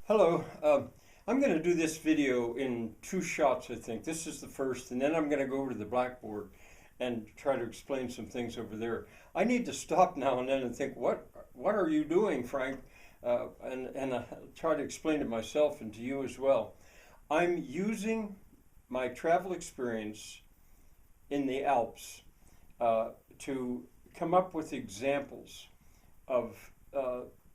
Hello. I'm going to do this video in two shots, I think. This is the first, and then I'm going to go over to the blackboard and try to explain some things over there. I need to stop now and then and think, what are you doing, Frank? And try to explain it myself and to you as well. I'm using my travel experience in the Alps to come up with examples of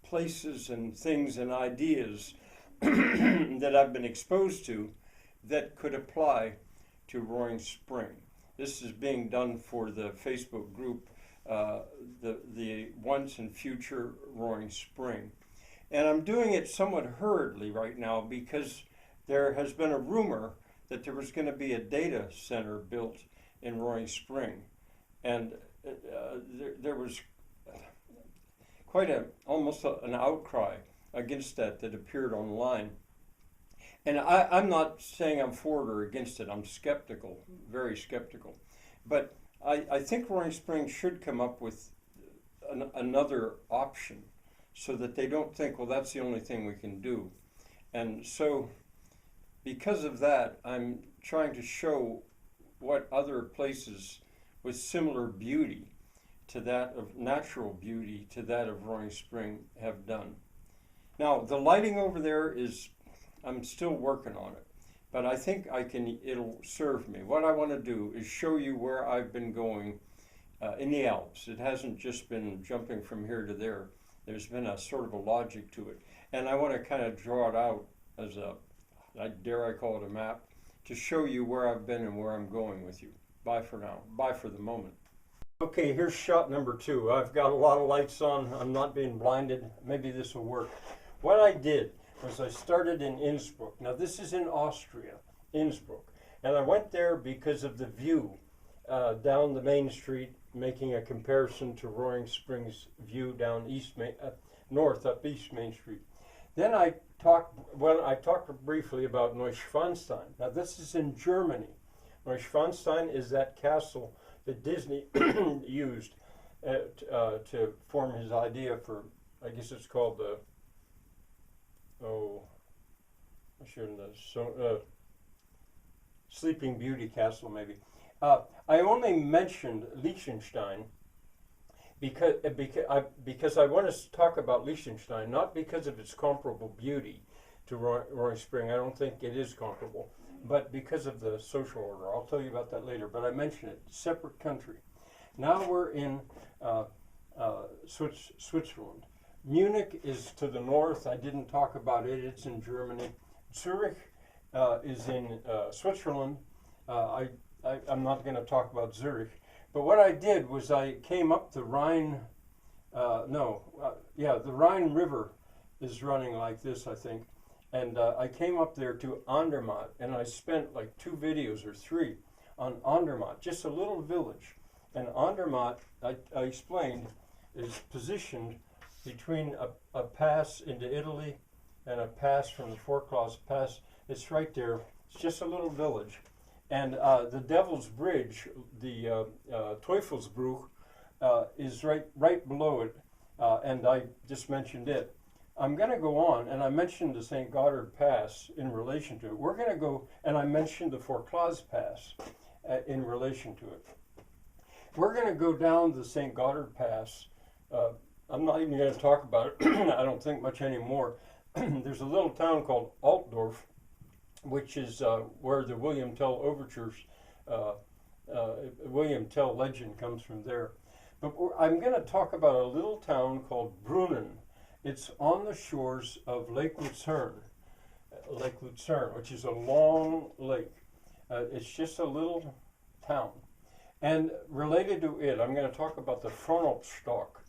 places and things and ideas that I've been exposed to that could apply to Roaring Spring. This is being done for the Facebook group, the Once and Future Roaring Spring. And I'm doing it somewhat hurriedly right now because there has been a rumor that there was going to be a data center built in Roaring Spring. And there was quite almost an outcry against that appeared online. And I'm not saying I'm for it or against it. I'm skeptical, very skeptical. But I think Roaring Spring should come up with another option so that they don't think, well, that's the only thing we can do. And so because of that, I'm trying to show what other places with similar beauty to that of natural beauty to that of Roaring Spring have done. Now, the lighting over there is, I'm still working on it, but I think it'll serve me. What I want to do is show you where I've been going in the Alps. It hasn't just been jumping from here to there. There's been a sort of a logic to it. And I want to kind of draw it out as dare I call it a map, to show you where I've been and where I'm going with you. Bye for now. Bye for the moment. Okay, here's shot number 2. I've got a lot of lights on. I'm not being blinded. Maybe this will work. What I did was I started in Innsbruck. Now this is in Austria, Innsbruck. And I went there because of the view down the main street, making a comparison to Roaring Spring's view down north up East Main Street. Then I talked briefly about Neuschwannstein. Now this is in Germany. Neuschwannstein is that castle that Disney used to form his idea for, I guess it's called the, Sleeping Beauty Castle, maybe. I only mentioned Liechtenstein because I want to talk about Liechtenstein, not because of its comparable beauty to Roaring Spring. I don't think it is comparable, but because of the social order. I'll tell you about that later, but I mentioned it, separate country. Now we're in Switzerland. Munich is to the north. I didn't talk about it. It's in Germany. Zurich is in Switzerland. I'm not going to talk about Zurich. But what I did was I came up the Rhine. The Rhine River is running like this, I think. And I came up there to Andermatt, and I spent like 2 videos or 3 on Andermatt, just a little village. And Andermatt, I explained, is positioned between a pass into Italy and a pass from the Forclaz pass. It's right there. It's just a little village. And the Devil's Bridge, the Teufelsbruch, is right below it. And I just mentioned it. I'm going to go on, and I mentioned the St. Gothard Pass in relation to it. We're going to go, and I mentioned the Forclaz Pass in relation to it. We're going to go down the St. Gothard Pass. I'm not even going to talk about it, I don't think much anymore. There's a little town called Altdorf, which is where the William Tell overtures, William Tell legend comes from there. But I'm going to talk about a little town called Brunnen. It's on the shores of Lake Luzern, which is a long lake. It's just a little town. And related to it, I'm going to talk about the Fronalpstock.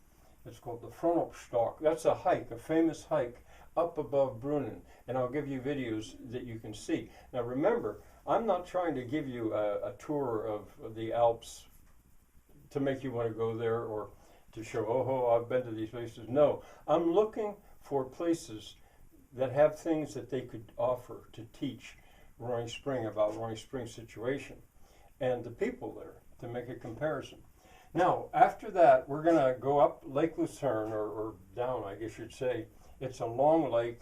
It's called the Fronalpstock. That's a hike, a famous hike up above Brunnen. And I'll give you videos that you can see. Now remember, I'm not trying to give you a tour of the Alps to make you want to go there or to show, oh, I've been to these places. No, I'm looking for places that have things that they could offer to teach Roaring Spring about Roaring Spring's situation and the people there to make a comparison. Now, after that, we're going to go up Lake Luzern, or down, I guess you'd say. It's a long lake,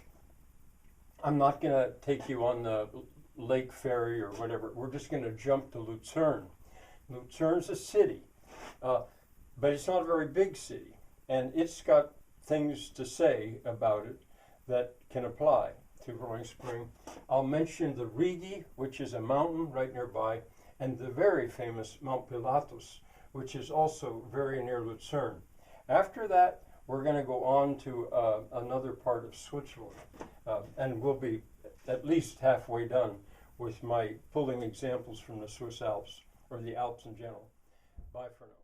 I'm not going to take you on the lake ferry or whatever. We're just going to jump to Luzern. Luzern's a city, but it's not a very big city. And it's got things to say about it that can apply to Roaring Spring. I'll mention the Rigi, which is a mountain right nearby, and the very famous Mount Pilatus, which is also very near Luzern. After that, we're going to go on to another part of Switzerland, and we'll be at least halfway done with my pulling examples from the Swiss Alps, or the Alps in general. Bye for now.